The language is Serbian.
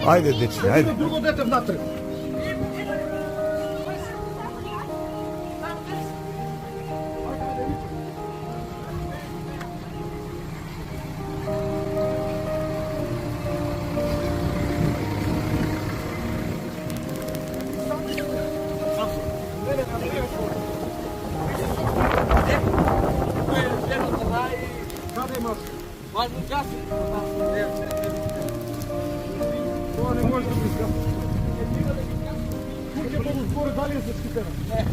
Ajde, dečki, ajde. Drugo dete vnatre. Kada imaš? Važno gasi. To ne može da mi skapati. Kuće po uzboru, da li je za skipera? Ne.